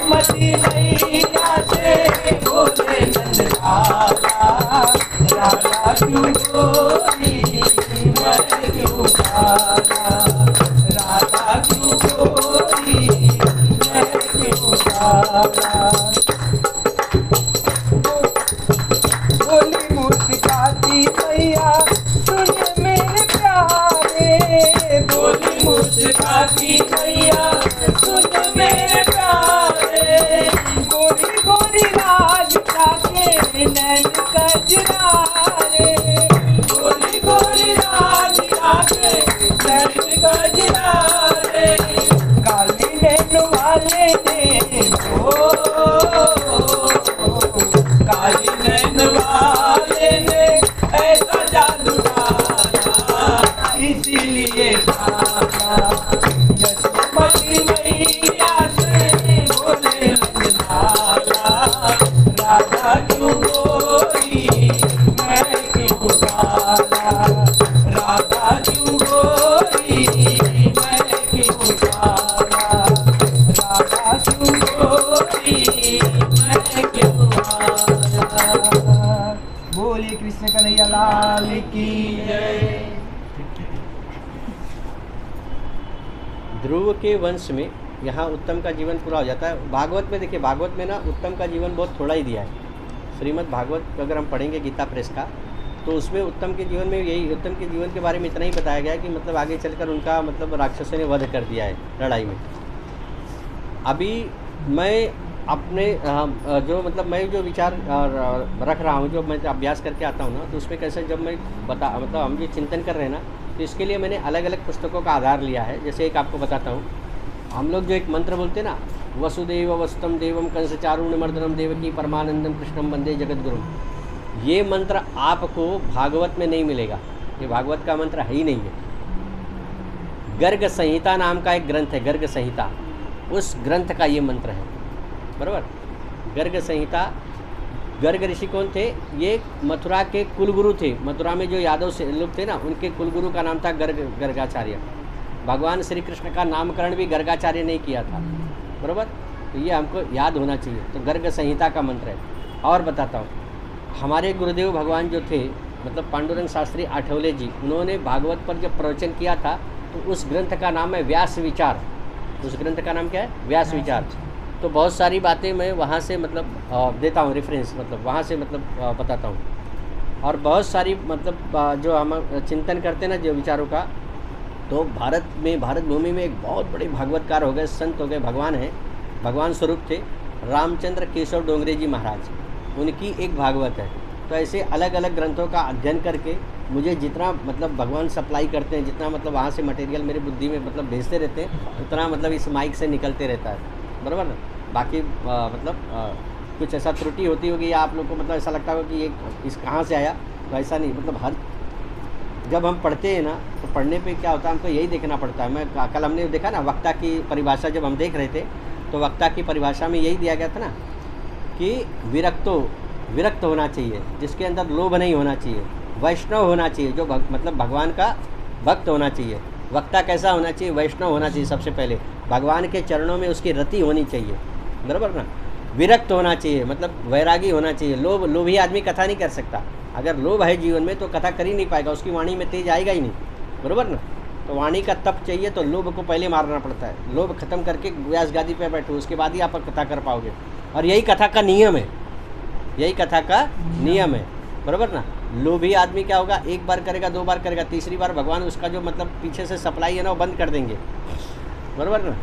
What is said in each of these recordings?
यशोमती मैया से बोले नंदलाला, राधा क्यों गोरी मैं क्यों काला, राधा क्यों गोरी मैं क्यों काला। बोली मुस्काती मैया सुन मेरे प्यारे, बोली मुस्काती मैया सुन मेरे प्यारे, गोरी गोरी लाल के नैन कजरारे, गोरी गोरी लाल के नैन कजरारे, काली नैन वाले ने ओ काली नैन वाले ने ऐसा जादू डाला, इसीलिए काला। यशोमती मैया से बोले नंदलाला, राधा क्यों गोरी मैं क्यों काला, राधा क्यों गोरी मैं क्यों काला, राधा क्यों गोरी मैं क्यों काला। बोलिए कृष्ण कन्हैया लाल की जय। ध्रुव के वंश में यहाँ उत्तम का जीवन पूरा हो जाता है। भागवत में देखिए, भागवत में ना उत्तम का जीवन बहुत थोड़ा ही दिया है। श्रीमद् भागवत अगर हम पढ़ेंगे गीता प्रेस का, तो उसमें उत्तम के जीवन में यही, उत्तम के जीवन के बारे में इतना ही बताया गया है कि मतलब आगे चलकर उनका मतलब राक्षसों ने वध कर दिया है लड़ाई में। अभी मैं अपने जो मतलब मैं जो विचार रख रहा हूँ, जो मैं अभ्यास करके आता हूँ ना, तो उसमें कैसे जब मैं मतलब हम जो चिंतन कर रहे हैं ना, तो इसके लिए मैंने अलग अलग पुस्तकों का आधार लिया है। जैसे एक आपको बताता हूँ, हम लोग जो एक मंत्र बोलते हैं ना, वसुदेव वसुतम देवम कंसचारुण मर्दनम देवकी परमानंदम कृष्णम वंदे जगद्गुरुम, ये मंत्र आपको भागवत में नहीं मिलेगा। ये भागवत का मंत्र है ही नहीं है। गर्ग संहिता नाम का एक ग्रंथ है, गर्ग संहिता, उस ग्रंथ का ये मंत्र है, बराबर। गर्ग संहिता, गर्ग ऋषि कौन थे? ये मथुरा के कुलगुरु थे। मथुरा में जो यादव से लोग थे ना, उनके कुलगुरु का नाम था गर्गाचार्य। भगवान श्री कृष्ण का नामकरण भी गर्गाचार्य ने किया था, बराबर। तो ये हमको याद होना चाहिए। तो गर्ग संहिता का मंत्र है। और बताता हूँ, हमारे गुरुदेव भगवान जो थे, मतलब पांडुरंग शास्त्री आठवले जी, उन्होंने भागवत पर जब प्रवचन किया था, तो उस ग्रंथ का नाम है व्यास विचार। उस ग्रंथ का नाम क्या है? व्यास विचार। तो बहुत सारी बातें मैं वहाँ से मतलब देता हूँ रेफरेंस, मतलब वहाँ से मतलब बताता हूँ। और बहुत सारी मतलब जो हम चिंतन करते हैं ना जो विचारों का, तो भारत में, भारत भूमि में एक बहुत बड़े भागवतकार हो गए, संत हो गए, भगवान हैं, भगवान स्वरूप थे, रामचंद्र केशव डोंगरे जी महाराज, उनकी एक भागवत है। तो ऐसे अलग अलग ग्रंथों का अध्ययन करके मुझे जितना मतलब भगवान सप्लाई करते हैं, जितना मतलब वहाँ से मटेरियल मेरे बुद्धि में मतलब भेजते रहते हैं, उतना मतलब इस माइक से निकलते रहता है, बराबर ना। बाकी मतलब कुछ ऐसा त्रुटि होती होगी या आप लोग को मतलब ऐसा लगता होगा कि ये इस कहाँ से आया, तो ऐसा नहीं। मतलब हर जब हम पढ़ते हैं ना, तो पढ़ने पे क्या होता है, हमको यही देखना पड़ता है। मैं कल हमने देखा ना, वक्ता की परिभाषा जब हम देख रहे थे, तो वक्ता की परिभाषा में यही दिया गया था ना कि विरक्त होना चाहिए, जिसके अंदर लोभ नहीं होना चाहिए, वैष्णव होना चाहिए, जो मतलब भगवान का भक्त होना चाहिए। वक्ता कैसा होना चाहिए? वैष्णव होना चाहिए। सबसे पहले भगवान के चरणों में उसकी रति होनी चाहिए, बराबर ना। विरक्त होना चाहिए, मतलब वैरागी होना चाहिए। लोभी आदमी कथा नहीं कर सकता। अगर लोभ है जीवन में तो कथा कर ही नहीं पाएगा, उसकी वाणी में तेज आएगा ही नहीं, बराबर ना। तो वाणी का तप चाहिए, तो लोभ को पहले मारना पड़ता है। लोभ खत्म करके व्यास गादी पर बैठो, उसके बाद ही आप कथा कर पाओगे। और यही कथा का नियम है, यही कथा का नियम है, बराबर ना। लोभी आदमी क्या होगा, एक बार करेगा, दो बार करेगा, तीसरी बार भगवान उसका जो मतलब पीछे से सप्लाई है ना, वो बंद कर देंगे, बराबर ना।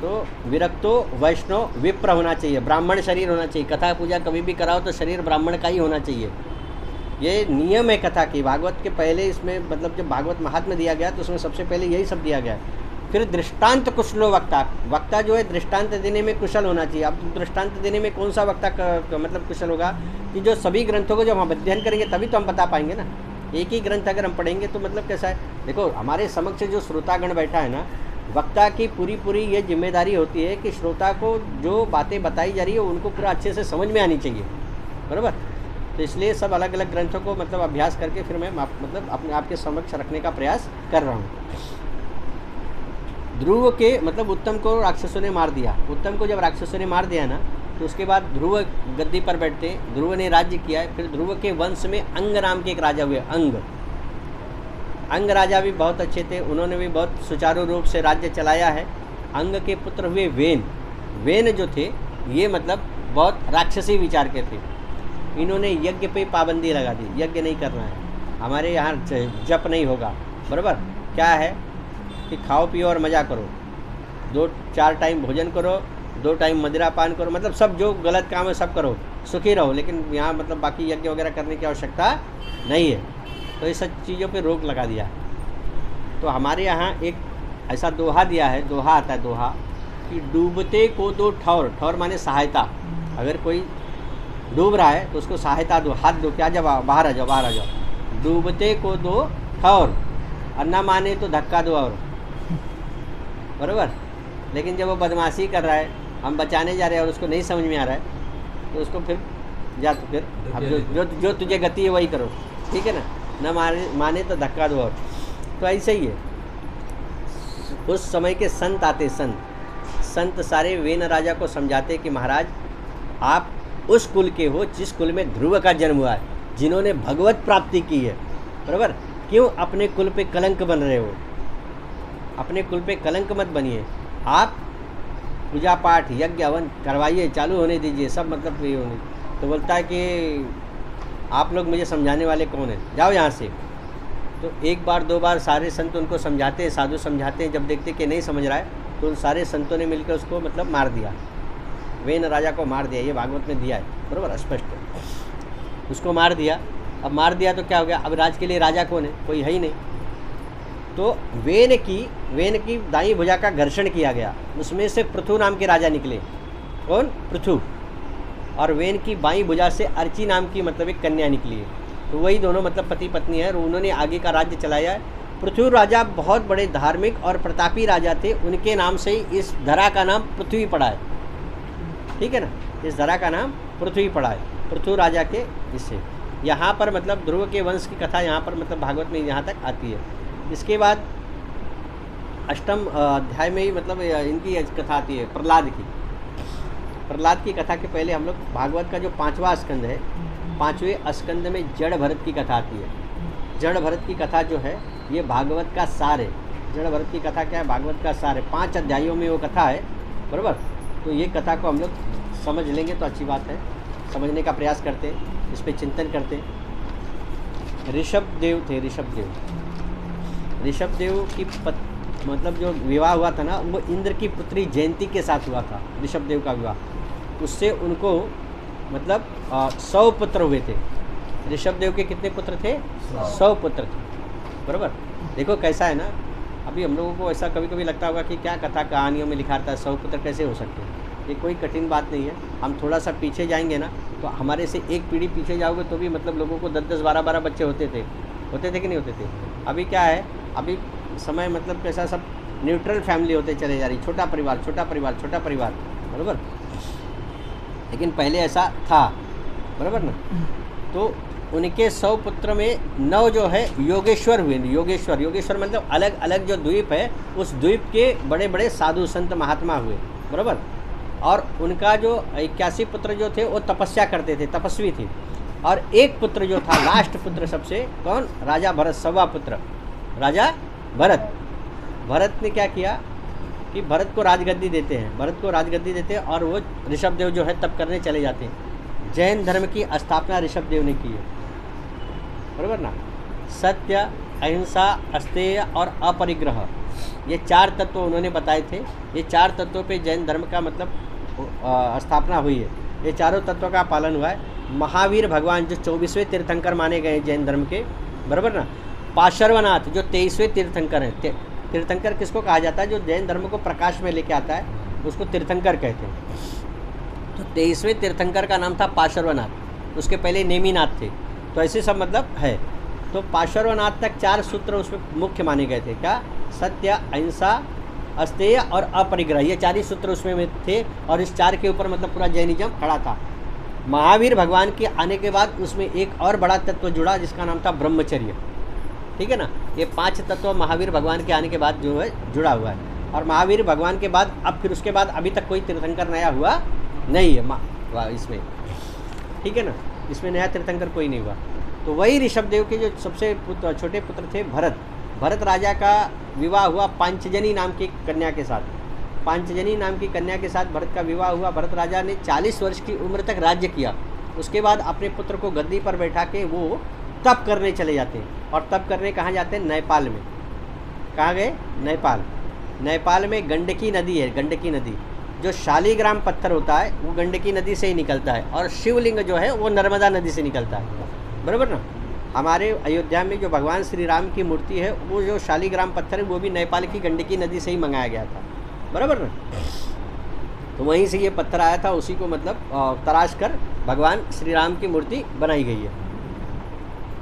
तो विरक्तो वैष्णव विप्र होना चाहिए, ब्राह्मण शरीर होना चाहिए। कथा पूजा कभी भी कराओ तो शरीर ब्राह्मण का ही होना चाहिए। ये नियम है कथा की। भागवत के पहले इसमें मतलब जब भागवत महात्म्य दिया गया तो उसमें सबसे पहले यही सब दिया गया है। फिर दृष्टांत कुशलो वक्ता, वक्ता जो है दृष्टांत देने में कुशल होना चाहिए। अब दृष्टांत देने में कौन सा वक्ता मतलब कुशल होगा कि जो सभी ग्रंथों को जब हम अध्ययन करेंगे तभी तो हम बता पाएंगे ना। एक ही ग्रंथ अगर हम पढ़ेंगे तो मतलब कैसा है, देखो हमारे समक्ष जो श्रोतागण बैठा है ना, वक्ता की पूरी ये जिम्मेदारी होती है कि श्रोता को जो बातें बताई जा रही है उनको पूरा अच्छे से समझ में आनी चाहिए, बराबर। तो इसलिए सब अलग अलग ग्रंथों को मतलब अभ्यास करके फिर मैं मतलब अपने आप के समक्ष रखने का प्रयास कर रहा हूँ। ध्रुव के मतलब उत्तम को राक्षसों ने मार दिया। उत्तम को जब राक्षसों ने मार दिया ना, तो उसके बाद ध्रुव गद्दी पर बैठते, ध्रुव ने राज्य किया है। फिर ध्रुव के वंश में अंग नाम के एक राजा हुए। अंग राजा भी बहुत अच्छे थे, उन्होंने भी बहुत सुचारू रूप से राज्य चलाया है। अंग के पुत्र हुए वेन। वेन जो थे ये मतलब बहुत राक्षसी विचार के थे। इन्होंने यज्ञ पे पाबंदी लगा दी, यज्ञ नहीं करना है, हमारे यहाँ जप नहीं होगा। बराबर, क्या है कि खाओ पियो और मज़ा करो, 2-4 टाइम भोजन करो, 2 टाइम मदिरा पान करो, मतलब सब जो गलत काम है सब करो, सुखी रहो, लेकिन यहाँ मतलब बाकी यज्ञ वगैरह करने की आवश्यकता नहीं है। तो ये सब चीज़ों पे रोक लगा दिया। तो हमारे यहाँ एक ऐसा दोहा दिया है, दोहा आता है दोहा कि डूबते को दो ठौर। ठौर माने सहायता। अगर कोई डूब रहा है तो उसको सहायता दो, हाथ दो, क्या जब बाहर आ जाओ, बाहर आ जाओ। डूबते को दो ठौर, और ना माने तो धक्का दो और। बराबर, लेकिन जब वो बदमाशी कर रहा है, हम बचाने जा रहे हैं और उसको नहीं समझ में आ रहा है, तो उसको फिर जा, तो फिर अब जो तुझे गति है वही करो, ठीक है ना माने तो धक्का दो और। तो ऐसे ही है। उस समय के संत आते, संत सारे वेन राजा को समझाते कि महाराज आप उस कुल के हो जिस कुल में ध्रुव का जन्म हुआ है, जिन्होंने भगवत प्राप्ति की है। बराबर, क्यों अपने कुल पे कलंक बन रहे हो? अपने कुल पे कलंक मत बनिए। आप पूजा पाठ यज्ञ हवन करवाइए, चालू होने दीजिए, सब मतलब ये होने। तो बोलता है कि आप लोग मुझे समझाने वाले कौन हैं, जाओ यहाँ से। तो एक बार 2 बार सारे संत उनको समझाते हैं, साधु समझाते हैं। जब देखते कि नहीं समझ रहा है तो उन सारे संतों ने मिलकर उसको मतलब मार दिया, वेन राजा को मार दिया। ये भागवत में दिया है, बराबर, स्पष्ट। उसको मार दिया। अब मार दिया तो क्या हो गया? अब राज के लिए राजा कौन है? कोई है ही नहीं। तो वेन की दाई भुजा का घर्षण किया गया, उसमें से पृथु नाम के राजा निकले। कौन? पृथु। और वेन की बाई भुजा से अर्ची नाम की मतलब एक कन्या निकली है। तो वही दोनों मतलब पति पत्नी है, और उन्होंने आगे का राज्य चलाया है। पृथ्वी राजा बहुत बड़े धार्मिक और प्रतापी राजा थे, उनके नाम से ही इस धरा का नाम पृथ्वी पड़ा है, ठीक है ना। इस धरा का नाम पृथ्वी पड़ा है, पृथ्वी राजा के इससे। यहाँ पर मतलब ध्रुव के वंश की कथा यहाँ पर मतलब भागवत में यहाँ तक आती है। इसके बाद 8वें अध्याय में ही मतलब इनकी कथा आती है, प्रहलाद की। प्रहलाद की कथा के पहले हम लोग भागवत का जो 5वां स्कंद है, 5वें स्कंद में जड़ भरत की कथा आती है। जड़ भरत की कथा जो है ये भागवत का सार है। जड़ भरत की कथा क्या है? भागवत का सार है। 5 अध्यायों में वो कथा है, बराबर। तो ये कथा को हम लोग समझ लेंगे तो अच्छी बात है, समझने का प्रयास करते, इस पर चिंतन करते। ऋषभ देव थे, ऋषभ देव की मतलब जो विवाह हुआ था ना, वो इंद्र की पुत्री जयंती के साथ हुआ था, ऋषभ देव का विवाह। उससे उनको मतलब 100 पुत्र हुए थे। ऋषभ देव के कितने पुत्र थे? 100 पुत्र थे, बराबर। देखो कैसा है ना, अभी हम लोगों को ऐसा कभी कभी लगता होगा कि क्या कथा कहानियों में लिखा रहता है 100 पुत्र कैसे हो सकते हैं। ये कोई कठिन बात नहीं है। हम थोड़ा सा पीछे जाएंगे ना, तो हमारे से एक पीढ़ी पीछे जाओगे तो भी मतलब लोगों को 10-10, 12-12 बच्चे होते थे कि नहीं होते थे? अभी क्या है, अभी समय मतलब कैसा, सब न्यूट्रल फैमिली होते चले जा रही, छोटा परिवार, बराबर। लेकिन पहले ऐसा था, बराबर ना। तो उनके 100 पुत्र में 9 जो है योगेश्वर हुए। योगेश्वर मतलब अलग अलग जो द्वीप है, उस द्वीप के बड़े बड़े साधु संत महात्मा हुए, बराबर। और उनका जो 81 पुत्र जो थे वो तपस्या करते थे, तपस्वी थे। और एक पुत्र जो था, लास्ट पुत्र सबसे, कौन? राजा भरत, 100वां पुत्र राजा भरत ने क्या किया कि भरत को राजगद्दी देते हैं, और वो ऋषभ देव जो है तप करने चले जाते हैं। जैन धर्म की स्थापना ऋषभ देव ने की है, बराबर ना। सत्य, अहिंसा, अस्तेय और अपरिग्रह, ये 4 तत्व उन्होंने बताए थे। ये 4 तत्वों पे जैन धर्म का मतलब स्थापना हुई है। ये चारों तत्वों का पालन हुआ है। महावीर भगवान जो 24वें तीर्थंकर माने गए जैन धर्म के, बराबर ना। पार्श्वनाथ जो 23वें तीर्थंकर हैं। तीर्थंकर किसको कहा जाता है? जो जैन धर्म को प्रकाश में लेके आता है, उसको तीर्थंकर कहते हैं। तो 23वें तीर्थंकर का नाम था पार्श्वनाथ, उसके पहले नेमिनाथ थे। तो ऐसे सब मतलब है। तो पार्श्वनाथ तक 4 सूत्र उसमें मुख्य माने गए थे। क्या? सत्य, अहिंसा, अस्तेय और अपरिग्रह, ये 4 ही सूत्र उसमें थे। और इस 4 के ऊपर मतलब पूरा जैनिज्म खड़ा था। महावीर भगवान के आने के बाद उसमें एक और बड़ा तत्व जुड़ा, जिसका नाम था ब्रह्मचर्य, ठीक है ना। ये 5 तत्व महावीर भगवान के आने के बाद जो है जुड़ा हुआ है। और महावीर भगवान के बाद अब फिर उसके बाद अभी तक कोई तीर्थंकर नया हुआ नहीं है इसमें, ठीक है ना, इसमें नया तीर्थंकर कोई नहीं हुआ। तो वही ऋषभदेव के जो सबसे छोटे पुत्र थे भरत, भरत राजा का विवाह हुआ पांचजनी नाम की कन्या के साथ। पांचजनी नाम की कन्या के साथ भरत का विवाह हुआ। भरत राजा ने 40 वर्ष की उम्र तक राज्य किया। उसके बाद अपने पुत्र को गद्दी पर बैठा के वो तप करने चले जाते हैं। और तप करने कहाँ जाते हैं? नेपाल में। कहाँ गए? नेपाल। नेपाल में गंडकी नदी है, गंडकी नदी। जो शालीग्राम पत्थर होता है वो गंडकी नदी से ही निकलता है, और शिवलिंग जो है वो नर्मदा नदी से निकलता है, बराबर ना। हमारे अयोध्या में जो भगवान श्री राम की मूर्ति है वो जो शालीग्राम पत्थर है वो भी नेपाल की गंडकी नदी से ही मंगाया गया था, बराबर ना। तो वहीं से ये पत्थर आया था, उसी को मतलब तराश कर भगवान श्री राम की मूर्ति बनाई गई है।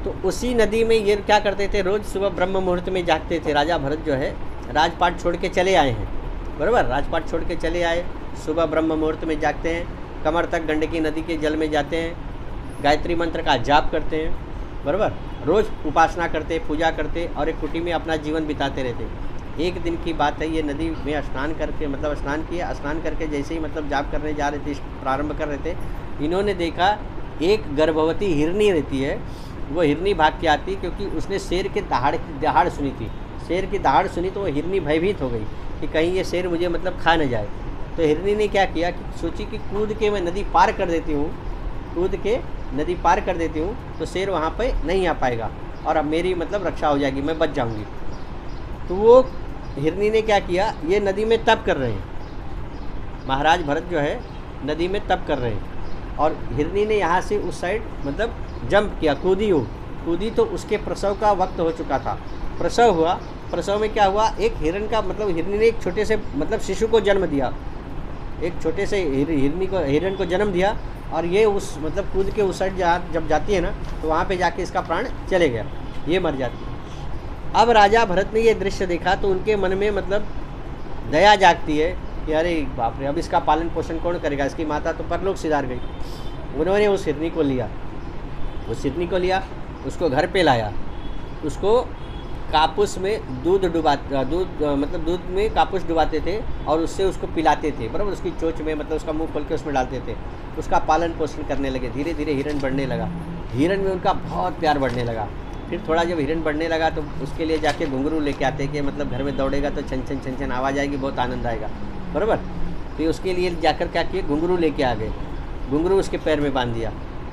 तो उसी नदी में ये क्या करते थे, रोज़ सुबह ब्रह्म मुहूर्त में जागते थे। राजा भरत जो है राजपाट छोड़ के चले आए हैं, बराबर, राजपाट छोड़ के चले आए, सुबह ब्रह्म मुहूर्त में जागते हैं, कमर तक गंडकी नदी के जल में जाते हैं, गायत्री मंत्र का जाप करते हैं, बराबर, रोज़ उपासना करते, पूजा करते और एक कुटी में अपना जीवन बिताते रहते। एक दिन की बात है, ये नदी में स्नान करके मतलब स्नान किया, स्नान करके जैसे ही मतलब जाप करने जा रहे थे, प्रारंभ कर रहे थे, इन्होंने देखा एक गर्भवती हिरनी रहती है, वो हिरनी भाग के आती क्योंकि उसने शेर के दहाड़ सुनी थी। शेर की दहाड़ सुनी तो वो हिरनी भयभीत हो गई कि कहीं ये शेर मुझे मतलब खा न जाए। तो हिरनी ने क्या किया कि सोची कि कूद के मैं नदी पार कर देती हूँ, कूद के नदी पार कर देती हूँ तो शेर वहाँ पे नहीं आ पाएगा और अब मेरी मतलब रक्षा हो जाएगी, मैं बच जाऊँगी। तो वो हिरनी ने क्या किया, ये नदी में तप कर रहे हैं, महाराज भरत जो है नदी में तप कर रहे हैं, और हिरनी ने यहाँ से उस साइड मतलब जंप किया, कूदी तो उसके प्रसव का वक्त हो चुका था। प्रसव हुआ, प्रसव में क्या हुआ, एक हिरण का मतलब हिरनी ने एक छोटे से मतलब शिशु को जन्म दिया, एक छोटे से हिरण को जन्म दिया, और ये उस मतलब कूद के उस साइड जब जाती है ना तो वहाँ पे जाके इसका प्राण चले गया, ये मर जाती है। अब राजा भरत ने ये दृश्य देखा तो उनके मन में मतलब दया जागती है कि अरे बाप रे, अब इसका पालन पोषण कौन करेगा, इसकी माता तो परलोक सिधार गई। उन्होंने उस हिरनी को लिया, उसको घर पे लाया, उसको कापूस में दूध में कापूस डुबाते थे और उससे उसको पिलाते थे, बराबर, उसकी चोंच में मतलब उसका मुंह खोल के उसमें डालते थे। उसका पालन पोषण करने लगे, धीरे धीरे हिरण बढ़ने लगा, हिरण में उनका बहुत प्यार बढ़ने लगा। फिर थोड़ा जब हिरण बढ़ने लगा तो उसके लिए जाके घुंघरू लेके आते कि मतलब घर में दौड़ेगा तो छन छन छन छन आवाज़ आएगी, बहुत आनंद आएगा, बराबर। फिर उसके लिए जाकर क्या किए, घुंघरू लेके आ गए, घुंघरू उसके पैर में बांध दिया।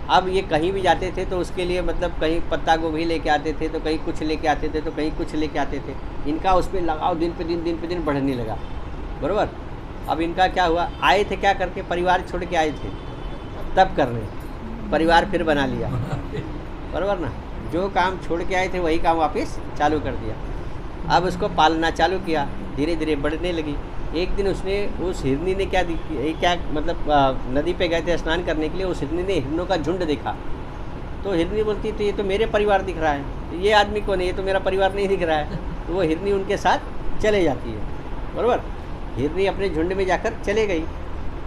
अब ये कहीं भी जाते थे तो उसके लिए मतलब कहीं पत्ता गोभी लेके आते थे तो कहीं कुछ लेके आते थे तो कहीं कुछ लेके आते थे। इनका उस पर लगाव दिन पे दिन बढ़ने लगा, बराबर। अब इनका क्या हुआ, आए थे क्या करके, परिवार छोड़ के आए थे तब करने, परिवार फिर बना लिया, बराबर ना। जो काम छोड़ के आए थे वही काम वापस चालू कर दिया। अब उसको पालना चालू किया, धीरे धीरे बढ़ने लगी। एक दिन उस हिरनी ने क्या मतलब नदी पे गए थे स्नान करने के लिए, उस हिरनी ने हिरणों का झुंड देखा। तो हिरनी बोलती तो ये तो मेरे परिवार दिख रहा है, तो ये आदमी कौन है, ये तो मेरा परिवार नहीं दिख रहा है। तो वो हिरनी उनके साथ चले जाती है, बराबर। हिरनी अपने झुंड में जाकर चले गई।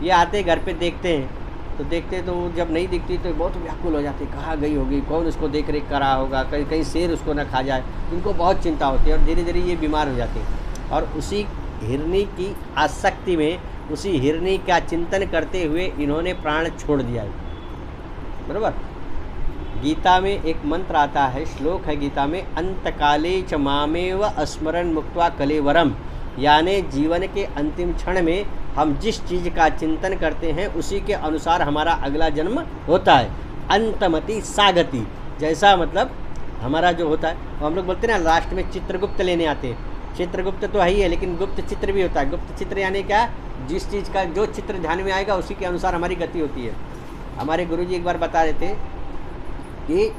ये आते घर पे देखते हैं तो जब नहीं दिखती तो बहुत व्याकुल हो जाते, कहाँ गई होगी, कौन उसको देख रेख कर रहा होगा, कहीं शेर उसको ना खा जाए। इनको बहुत चिंता होती है और धीरे धीरे ये बीमार हो जाते हैं। और उसी हिरनी की आसक्ति में, उसी हिरनी का चिंतन करते हुए इन्होंने प्राण छोड़ दिया है, बराबर। गीता में एक मंत्र आता है, श्लोक है गीता में, अंतकाले च मामेव स्मरण मुक्त्वा कलेवरम, यानी जीवन के अंतिम क्षण में हम जिस चीज़ का चिंतन करते हैं उसी के अनुसार हमारा अगला जन्म होता है। अंतमति सागति, जैसा मतलब हमारा जो होता है, तो हम लोग बोलते हैं ना लास्ट में चित्रगुप्त लेने आते हैं। चित्रगुप्त तो है ही है, लेकिन गुप्त चित्र भी होता है। गुप्त चित्र यानी क्या, जिस चीज़ का जो चित्र ध्यान में आएगा उसी के अनुसार हमारी गति होती है। हमारे गुरुजी एक बार बता रहे थे कि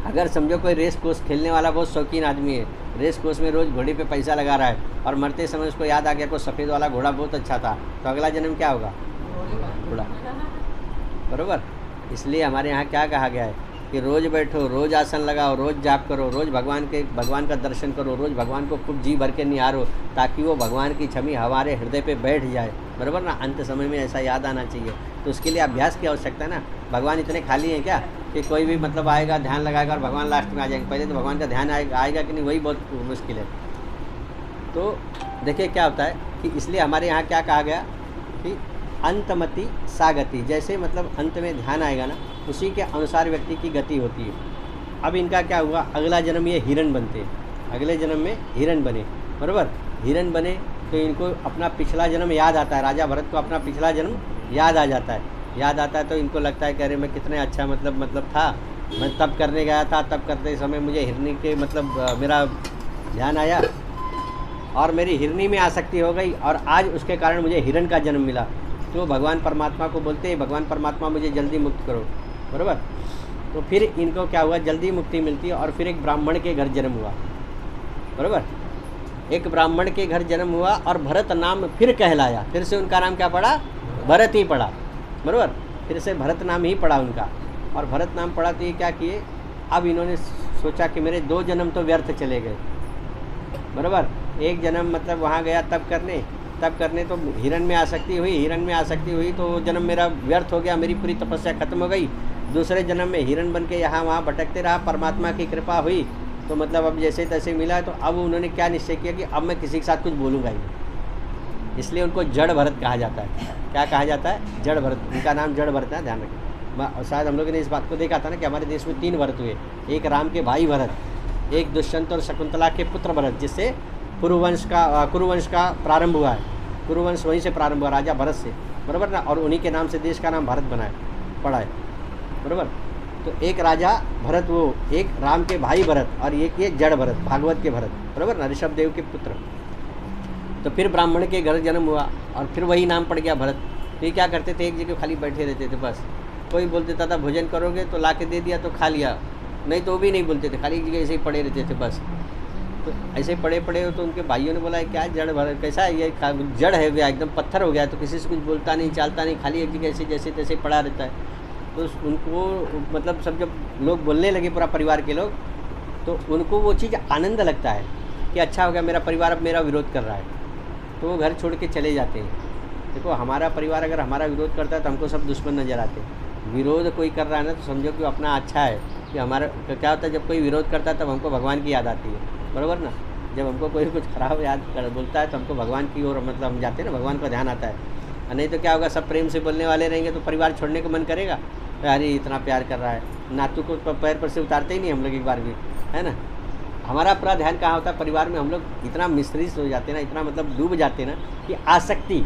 अगर समझो कोई रेस कोर्स खेलने वाला बहुत शौकीन आदमी है, रेस कोर्स में रोज़ घोड़े पे पैसा लगा रहा है और मरते समय उसको याद आ गया कोई सफ़ेद वाला घोड़ा बहुत अच्छा था, तो अगला जन्म क्या होगा, घोड़ा, बराबर। इसलिए हमारे यहाँ क्या कहा गया है कि रोज़ बैठो, रोज़ आसन लगाओ, रोज़ जाप करो, रोज़ भगवान का दर्शन करो, रोज़ भगवान को खूब जी भर के निहारो, ताकि वो भगवान की छवि हमारे हृदय पे बैठ जाए, बराबर ना। अंत समय में ऐसा याद आना चाहिए। तो उसके लिए अभ्यास की आवश्यकता है ना। भगवान इतने खाली हैं क्या कि कोई भी मतलब आएगा ध्यान लगाएगा और भगवान लास्ट में आ जाएंगे। पहले तो भगवान का ध्यान आएगा कि नहीं, वही बहुत मुश्किल है। तो देखिए क्या होता है कि इसलिए हमारे यहाँ क्या कहा गया कि अंतमति सागति, जैसे मतलब अंत में ध्यान आएगा ना उसी के अनुसार व्यक्ति की गति होती है। अब इनका क्या हुआ, अगला जन्म ये हिरण बनते हैं, अगले जन्म में हिरण बने, बराबर। हिरण बने तो इनको अपना पिछला जन्म याद आता है, राजा भरत को अपना पिछला जन्म याद आ जाता है, याद आता है तो इनको लगता है कि अरे मैं कितने अच्छा मतलब था, मैं तब करने गया था, तब करते समय मुझे हिरनी के मतलब मेरा ध्यान आया और मेरी हिरनी में आसक्ति हो गई और आज उसके कारण मुझे हिरण का जन्म मिला। तो भगवान परमात्मा को बोलते हैं, भगवान परमात्मा मुझे जल्दी मुक्त करो, बराबर। तो फिर इनको क्या हुआ, जल्दी मुक्ति मिलती है और फिर एक ब्राह्मण के घर जन्म हुआ, बराबर। एक ब्राह्मण के घर जन्म हुआ और भरत नाम फिर कहलाया, फिर से उनका नाम क्या पड़ा, भरत ही पड़ा, बराबर। फिर से भरत नाम ही पड़ा उनका, और भरत नाम पड़ा तो ये क्या किए, अब इन्होंने सोचा कि मेरे 2 जन्म तो व्यर्थ चले गए, बराबर। एक जन्म मतलब वहाँ गया तब करने तो हिरण में आसक्ति हुई तो वो जन्म मेरा व्यर्थ हो गया, मेरी पूरी तपस्या खत्म हो गई। दूसरे जन्म में हिरण बन के यहाँ वहाँ भटकते रहा, परमात्मा की कृपा हुई तो मतलब अब जैसे तैसे मिला। तो अब उन्होंने क्या निश्चय किया कि अब मैं किसी के साथ कुछ बोलूँगा ही नहीं, इसलिए उनको जड़ भरत कहा जाता है। क्या कहा जाता है, जड़ भरत, उनका नाम जड़ भरत है, ध्यान रखें। शायद हम लोगों ने इस बात को देखा था ना कि हमारे देश में 3 भरत हुए, एक राम के भाई भरत, एक दुष्यंत और शकुंतला के पुत्र भरत, जिससे कुरुवंश का प्रारंभ हुआ है। कुरुवंश वहीं से प्रारंभ हुआ, राजा भरत से, बराबर ना, और उन्हीं के नाम से देश का नाम भारत पड़ा है, बराबर। तो एक राजा भरत, वो एक राम के भाई भरत और एक ये जड़ भरत, भागवत के भरत, बराबर ना, ऋषभ देव के पुत्र। तो फिर ब्राह्मण के घर जन्म हुआ और फिर वही नाम पड़ गया भरत। तो ये क्या करते थे, एक जगह खाली बैठे रहते थे, बस कोई बोल देता था भोजन करोगे तो ला के दे दिया तो खा लिया, नहीं तो वो भी नहीं बोलते थे, खाली एक जगह ऐसे ही पड़े रहते थे बस। तो ऐसे पड़े तो उनके भाइयों ने बोला क्या जड़ भरत, कैसा है ये, जड़ है गया, एकदम पत्थर हो गया, तो किसी से कुछ बोलता नहीं, चालता नहीं, खाली एक जगह ऐसे जैसे तैसे पड़ा रहता है। तो उनको मतलब सब जब लोग बोलने लगे, पूरा परिवार के लोग, तो उनको वो चीज़ आनंद लगता है कि अच्छा हो गया, मेरा परिवार अब मेरा विरोध कर रहा है, तो वो घर छोड़ के चले जाते हैं। देखो हमारा परिवार अगर हमारा विरोध करता है तो हमको सब दुश्मन नज़र आते हैं। विरोध कोई कर रहा है ना तो समझो कि अपना अच्छा है। कि हमारा क्या होता है, जब कोई विरोध करता है तब हमको भगवान की याद आती है, बराबर ना। जब हमको कोई कुछ खराब बोलता है तो हमको भगवान की ओर मतलब हम जाते हैं ना, भगवान का ध्यान आता है। नहीं तो क्या होगा, सब प्रेम से बोलने वाले रहेंगे तो परिवार छोड़ने को मन करेगा, अरे इतना प्यार कर रहा है, नातू को पैर पर से उतारते ही नहीं हम लोग एक बार भी, है ना। हमारा पूरा ध्यान कहाँ होता है, परिवार में हम लोग इतना मिश्रित हो जाते हैं ना, इतना मतलब डूब जाते हैं ना कि आसक्ति,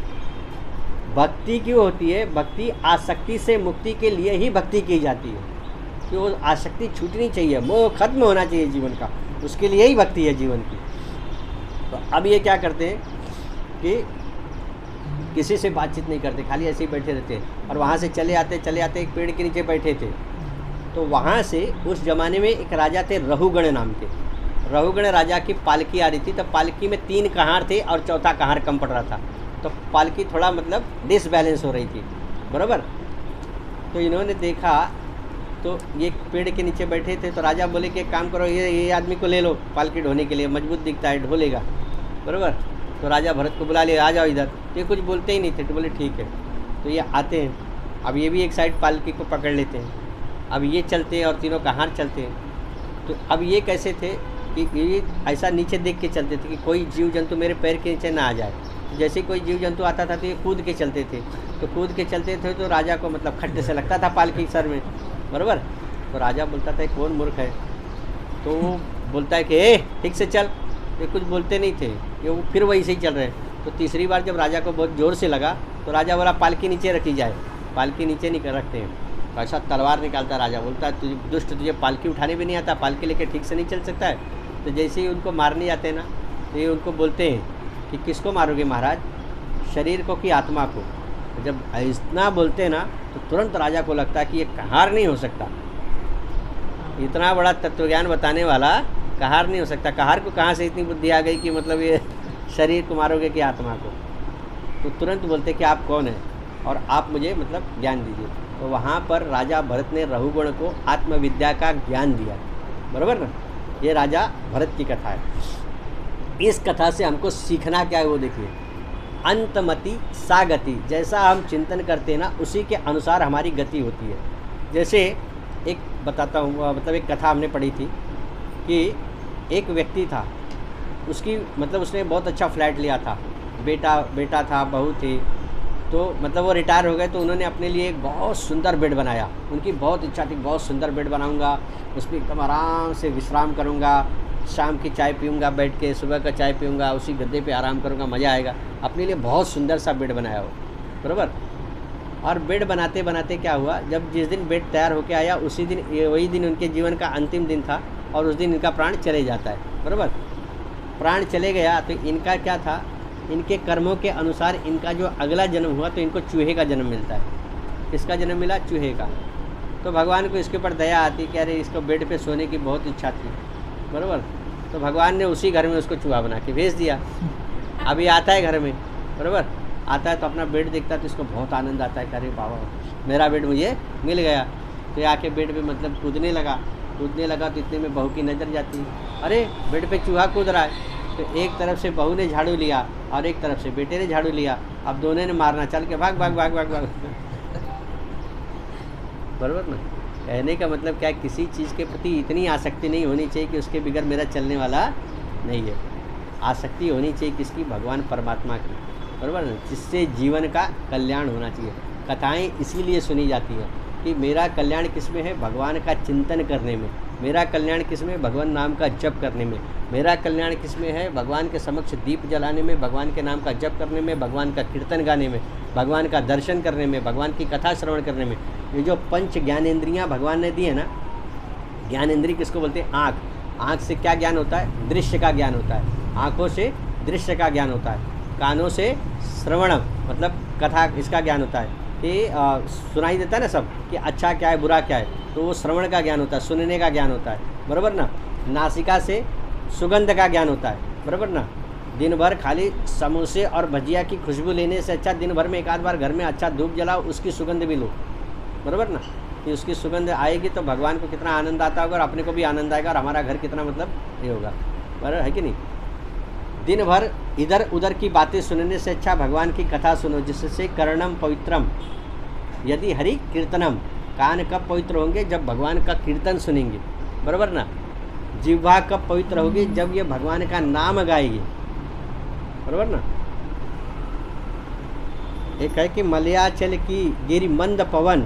भक्ति क्यों होती है, भक्ति आसक्ति से मुक्ति के लिए ही भक्ति की जाती है, कि वो आसक्ति छूटनी चाहिए, मोह खत्म होना चाहिए जीवन का, उसके लिए ही भक्ति है जीवन की। तो अब ये क्या करते हैं कि किसी से बातचीत नहीं करते, खाली ऐसे ही बैठे रहते हैं। और वहाँ से चले आते एक पेड़ के नीचे बैठे थे। तो वहाँ से उस ज़माने में एक राजा थे रहुगण नाम के, रहुगण राजा की पालकी आ रही थी। तब पालकी में 3 कहार थे और चौथा कहार कम पड़ रहा था, तो पालकी थोड़ा मतलब डिसबैलेंस हो रही थी, बराबर। तो इन्होंने देखा, तो ये पेड़ के नीचे बैठे थे, तो राजा बोले कि एक काम करो, ये आदमी को ले लो पालकी ढोने के लिए, मजबूत दिखता है, ढो लेगा, बराबर। तो राजा भरत को बुला लिया, आ जाओ इधर। तो ये कुछ बोलते ही नहीं थे, तो बोले ठीक है। तो ये आते हैं, अब ये भी एक साइड पालकी को पकड़ लेते हैं, अब ये चलते हैं और तीनों कहार चलते हैं। तो अब ये कैसे थे कि ये ऐसा नीचे देख के चलते थे कि कोई जीव जंतु मेरे पैर के नीचे ना आ जाए। जैसे ही कोई जीव जंतु आता था तो ये कूद के चलते थे, तो कूद के चलते थे तो राजा को मतलब खट्टे से लगता था पालकी सर में, बराबर। तो राजा बोलता था कौन मूर्ख है, तो वो बोलता है कि ए ठीक से चल। ये कुछ बोलते नहीं थे, ये वो फिर वही से ही चल रहे हैं। तो तीसरी बार जब राजा को बहुत ज़ोर से लगा तो राजा बोला पालकी नीचे रखी जाए, पालकी नीचे नहीं रखते हैं। तो ऐसा तलवार निकालता राजा, बोलता है तुझे दुष्ट, तुझे पालकी उठाने भी नहीं आता, पालकी लेके ठीक से नहीं चल सकता है। तो जैसे ही उनको मारने जाते हैं ना, तो ये उनको बोलते हैं कि किसको मारोगे महाराज, शरीर को कि आत्मा को। तो जब इतना बोलते हैं ना तो तुरंत राजा को लगता है कि ये कहार नहीं हो सकता, इतना बड़ा तत्वज्ञान बताने वाला कहार नहीं हो सकता। कहार को कहाँ से इतनी बुद्धि आ गई कि मतलब ये शरीर को मारोगे कि आत्मा को। तो तुरंत बोलते कि आप कौन हैं और आप मुझे मतलब ज्ञान दीजिए। तो वहाँ पर राजा भरत ने रहुगण को आत्मविद्या का ज्ञान दिया, बराबर ना। ये राजा भरत की कथा है। इस कथा से हमको सीखना क्या है वो देखिए, अंतमति सागति, जैसा हम चिंतन करते हैं ना उसी के अनुसार हमारी गति होती है। जैसे एक बताता हूँ, मतलब एक कथा हमने पढ़ी थी कि एक व्यक्ति था, उसकी मतलब उसने बहुत अच्छा फ्लैट लिया था, बेटा था, बहू थी, तो मतलब वो रिटायर हो गए, तो उन्होंने अपने लिए एक बहुत सुंदर बेड बनाया। उनकी बहुत इच्छा थी, बहुत सुंदर बेड बनाऊंगा, उस पर एकदम आराम से विश्राम करूंगा, शाम की चाय पीऊंगा बैठ के, सुबह का चाय पीऊंगा, उसी गद्दे पे आराम करूंगा, मज़ा आएगा। अपने लिए बहुत सुंदर सा बेड बनाया वो, बराबर। और बेड बनाते बनाते क्या हुआ, जब जिस दिन बेड तैयार होके आया उसी दिन, वही दिन उनके जीवन का अंतिम दिन था, और उस दिन इनका प्राण चले जाता है, बराबर। प्राण चले गया तो इनका क्या था, इनके कर्मों के अनुसार इनका जो अगला जन्म हुआ तो इनको चूहे का जन्म मिलता है। किसका जन्म मिला? चूहे का। तो भगवान को इसके ऊपर दया आती कि अरे इसको बेड पे सोने की बहुत इच्छा थी, बराबर। तो भगवान ने उसी घर में उसको चूहा बना के भेज दिया। अभी आता है घर में, बराबर, आता है तो अपना बेड देखता है तो इसको बहुत आनंद आता है कि अरे बाबा मेरा बेड मुझे मिल गया। तो आके बेड पे मतलब कूदने लगा तो इतने में बहू की नज़र जाती है, अरे बेड पे चूहा कूद रहा है। तो एक तरफ से बहू ने झाड़ू लिया और एक तरफ से बेटे ने झाड़ू लिया, अब दोनों ने मारना चल के भाग भाग भाग भाग भाग बराबर ना। कहने का मतलब क्या है, किसी चीज़ के प्रति इतनी आसक्ति नहीं होनी चाहिए कि उसके बिगैर मेरा चलने वाला नहीं है। आसक्ति होनी चाहिए किसकी? भगवान परमात्मा की, बराबर ना, जिससे जीवन का कल्याण होना चाहिए। कथाएं इसीलिए सुनी जाती हैं कि मेरा कल्याण किस में है? भगवान का चिंतन करने में। मेरा कल्याण किस में? भगवान नाम का जप करने में। मेरा कल्याण किस में है? भगवान के समक्ष दीप जलाने में, भगवान के नाम का जप करने में, भगवान का कीर्तन गाने में, भगवान का दर्शन करने में, भगवान की कथा श्रवण करने में। ये जो पंच ज्ञानेंद्रियाँ भगवान ने दी है ना, ज्ञानेंद्रिय किसको बोलते हैं? आँख। आँख से क्या ज्ञान होता है? दृश्य का ज्ञान होता है। आँखों से दृश्य का ज्ञान होता है। कानों से श्रवण मतलब कथा इसका ज्ञान होता है कि सुनाई देता है ना सब कि अच्छा क्या है बुरा क्या है, तो वो श्रवण का ज्ञान होता है, सुनने का ज्ञान होता है, बराबर ना। नासिका से सुगंध का ज्ञान होता है, बराबर ना। दिन भर खाली समोसे और भजिया की खुशबू लेने से अच्छा दिन भर में एक आध बार घर में अच्छा धूप जलाओ, उसकी सुगंध भी लो, बराबर ना। कि उसकी सुगंध आएगी तो भगवान को कितना आनंद आता होगा और अपने को भी आनंद आएगा और हमारा घर कितना मतलब ये होगा, बराबर है कि नहीं। दिन भर इधर उधर की बातें सुनने से अच्छा भगवान की कथा सुनो, जिससे कर्णम पवित्रम यदि हरि कीर्तनम। कान कब पवित्र होंगे? जब भगवान का कीर्तन सुनेंगे, बराबर ना। जिह्वा कब पवित्र होगी? जब ये भगवान का नाम गाएगी, बराबर ना। एक है कि मलयाचल की गिरि मंद पवन,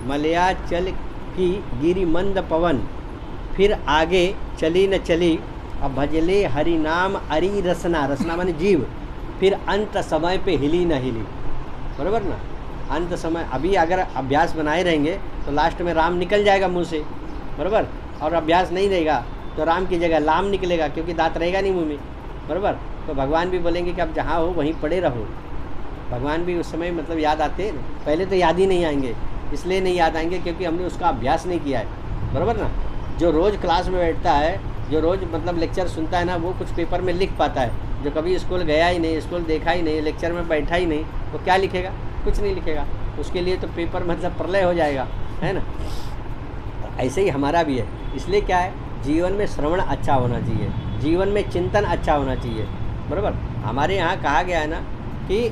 मलयाचल की गिरि मंद पवन, फिर आगे चली न चली, अब भजले हरि नाम अरी रसना, रसना माने जीव, फिर अंत समय पे हिली न हिली, बराबर ना। अंत समय अभी अगर अभ्यास बनाए रहेंगे तो लास्ट में राम निकल जाएगा मुंह से, बराबर। और अभ्यास नहीं रहेगा तो राम की जगह लाम निकलेगा, क्योंकि दांत रहेगा नहीं मुंह में, बराबर। तो भगवान भी बोलेंगे कि अब जहाँ हो वहीं पड़े रहो। भगवान भी उस समय मतलब याद आते, पहले तो याद ही नहीं आएंगे, इसलिए नहीं याद आएंगे क्योंकि हमने उसका अभ्यास नहीं किया है, बराबर ना। जो रोज़ क्लास में बैठता है, जो रोज़ मतलब लेक्चर सुनता है ना, वो कुछ पेपर में लिख पाता है। जो कभी स्कूल गया ही नहीं, स्कूल देखा ही नहीं, लेक्चर में बैठा ही नहीं, तो क्या लिखेगा? कुछ नहीं लिखेगा। उसके लिए तो पेपर मतलब प्रलय हो जाएगा, है ना। ऐसे ही हमारा भी है। इसलिए क्या है, जीवन में श्रवण अच्छा होना चाहिए, जीवन में चिंतन अच्छा होना चाहिए, बराबर। हमारे यहाँ कहा गया है ना कि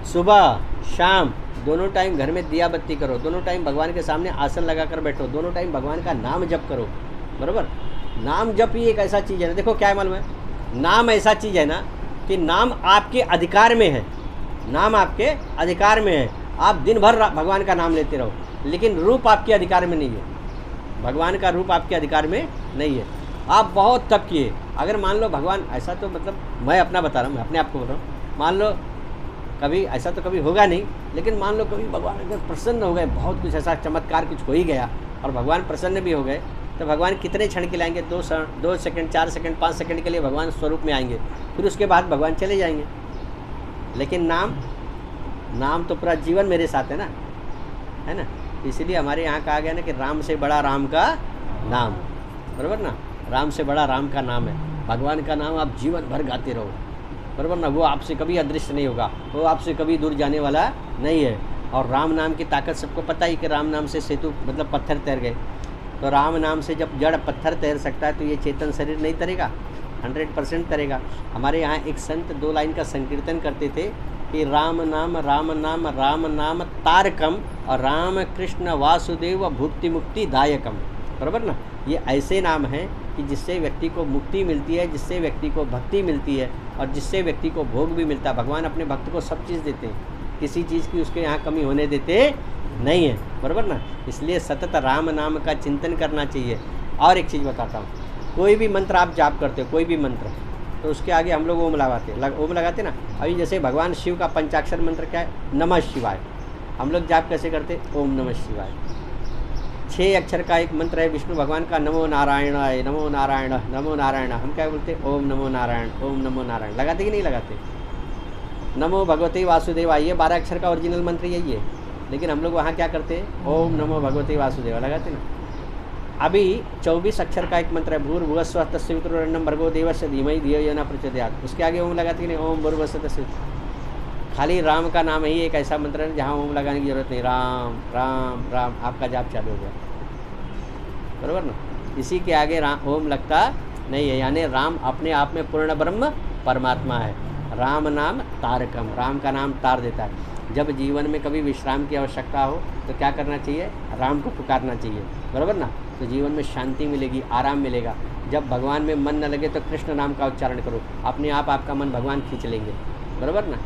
सुबह शाम दोनों टाइम घर में दिया बत्ती करो, दोनों टाइम भगवान के सामने आसन लगा कर बैठो, दोनों टाइम भगवान का नाम जप करो, बराबर। नाम जप ही एक ऐसा चीज़ है ना, देखो क्या है मालूम है, नाम ऐसा चीज़ है ना कि नाम आपके अधिकार में है, नाम आपके अधिकार में है। आप दिन भर भगवान का नाम लेते रहो, लेकिन रूप आपके अधिकार में नहीं है। भगवान का रूप आपके अधिकार में नहीं है। आप बहुत तप किए, अगर मान लो भगवान ऐसा, तो मतलब मैं अपना बता रहा हूँ, मैं अपने आप को बोल रहा हूँ, मान लो कभी ऐसा तो कभी होगा नहीं, लेकिन मान लो कभी भगवान अगर प्रसन्न हो गए, बहुत कुछ ऐसा चमत्कार कुछ हो ही गया और भगवान प्रसन्न भी हो गए, तो भगवान कितने क्षण के लाएंगे? 2 सेकंड, 4 सेकंड, 5 सेकंड के लिए भगवान स्वरूप में आएंगे, फिर उसके बाद भगवान चले जाएंगे। लेकिन नाम तो पूरा जीवन मेरे साथ है ना, है ना। इसीलिए हमारे यहाँ कहा गया ना कि राम से बड़ा राम का नाम, बराबर ना। राम से बड़ा राम का नाम है। भगवान का नाम आप जीवन भर गाते रहो, बराबर ना। वो आपसे कभी अदृश्य नहीं होगा, वो आपसे कभी दूर जाने वाला नहीं है। और राम नाम की ताकत सबको पता ही कि राम नाम से सेतु मतलब पत्थर तैर गए। तो राम नाम से जब जड़ पत्थर तैर सकता है तो ये चेतन शरीर नहीं तैरेगा? 100% तैरेगा। हमारे यहाँ एक संत 2 लाइन का संकीर्तन करते थे कि राम नाम तारकम और राम कृष्ण वासुदेव भुक्ति मुक्ति दायकम, बराबर ना। ये ऐसे नाम हैं कि जिससे व्यक्ति को मुक्ति मिलती है, जिससे व्यक्ति को भक्ति मिलती है और जिससे व्यक्ति को भोग भी मिलता है। भगवान अपने भक्त को सब चीज़ देते हैं, किसी चीज़ की उसके यहाँ कमी होने देते नहीं है, बराबर ना। इसलिए सतत राम नाम का चिंतन करना चाहिए। और एक चीज़ बताता हूँ, कोई भी मंत्र आप जाप करते हो, कोई भी मंत्र, तो उसके आगे हम लोग ओम लगाते ना। अभी जैसे भगवान शिव का पंचाक्षर मंत्र क्या है, नमः शिवाय, हम लोग जाप कैसे करते, ओम नमः शिवाय। 6 अक्षर का एक मंत्र है विष्णु भगवान का, नमो नारायणाय, नमो नारायण, नमो नारायण। हम क्या बोलते, ओम नमो नारायण, ओम नमो नारायण। लगाते कि नहीं लगाते। नमो भगवते वासुदेवाय, ये 12 अक्षर का ओरिजिनल मंत्र यही है, लेकिन हम लोग वहाँ क्या करते हैं, ओम नमो भगवते वासुदेवाय लगाते ना। अभी 24 अक्षर का एक मंत्र है, भूर्भुवस्वः तस्य वितुर्वरेण्यं भर्गो देवस्य धीमहि धियो यो न प्रचोदयात्। उसके आगे ओम लगाते कि नहीं, ओम भूर्भुवस्वः तस्य। खाली राम का नाम ही एक ऐसा मंत्र है जहाँ ओम लगाने की जरूरत नहीं, राम राम राम, आपका जाप चालू हो गया, बराबर ना। इसी के आगे ओम लगता नहीं है, यानी राम अपने आप में पूर्ण ब्रह्म परमात्मा है। राम नाम तारकम, राम का नाम तार देता है। जब जीवन में कभी विश्राम की आवश्यकता हो तो क्या करना चाहिए, राम को पुकारना चाहिए, बराबर ना। तो जीवन में शांति मिलेगी, आराम मिलेगा। जब भगवान में मन न लगे तो कृष्ण नाम का उच्चारण करो, अपने आप आपका मन भगवान खींच लेंगे, बराबर ना।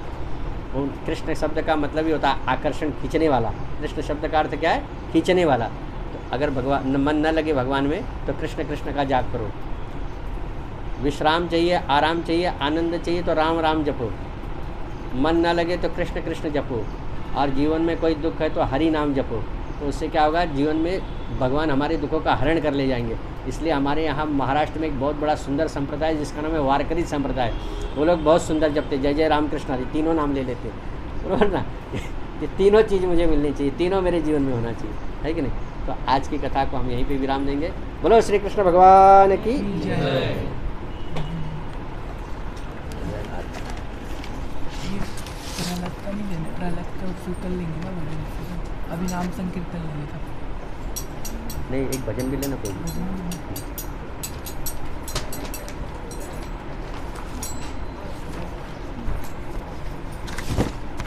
कृष्ण शब्द का मतलब ही होता है आकर्षण, खींचने वाला। कृष्ण शब्द का अर्थ क्या है, खींचने वाला। तो अगर भगवान मन न लगे भगवान में तो कृष्ण कृष्ण का जाप करो। विश्राम चाहिए, आराम चाहिए, आनंद चाहिए तो राम राम जपो। मन न लगे तो कृष्ण कृष्ण जपो। और जीवन में कोई दुख है तो हरि नाम जपो। तो उससे क्या होगा, जीवन में भगवान हमारे दुखों का हरण कर ले जाएंगे। इसलिए हमारे यहाँ महाराष्ट्र में एक बहुत बड़ा सुंदर संप्रदाय है जिसका नाम है वारकरी संप्रदाय। वो लोग बहुत सुंदर जपते, जय जय रामकृष्ण हरि, तीनों नाम ले लेते, बराबर ना। ये तीनों चीज़ मुझे मिलनी चाहिए, तीनों मेरे जीवन में होना चाहिए, है कि नहीं। तो आज की कथा को हम यहीं पे विराम देंगे। बोलो श्री कृष्ण भगवान की जय। प्रहलाद का उत्सव कर लेंगे ना, अभी नाम संकीर्तन लेंगे। नहीं, एक भजन भी लेना कोई।